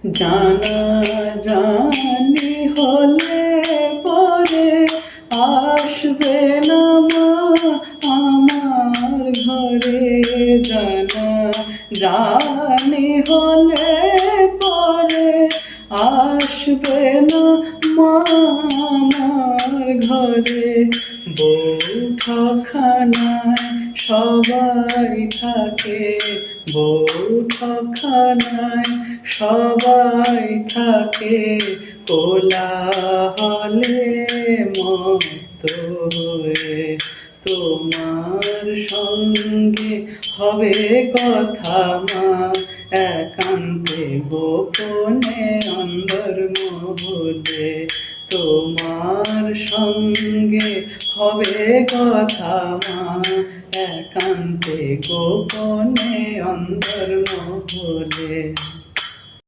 জানা জানি হলে পরে আসবে না মা আমার ঘরে। জানা জানি হলে পরে আসবে না মা আমার ঘরে। বউঠাখানায় সবাই থাকে, বউঠাখানায় সবাই থাকে, কোলাহলে মত্ত হয়ে। তোমার সঙ্গে হবে কথা মা একান্তে গোপনে অন্দরমহলে। তোমার সঙ্গে হবে কথা মা একান্তে গোপনে অন্দরমহলে।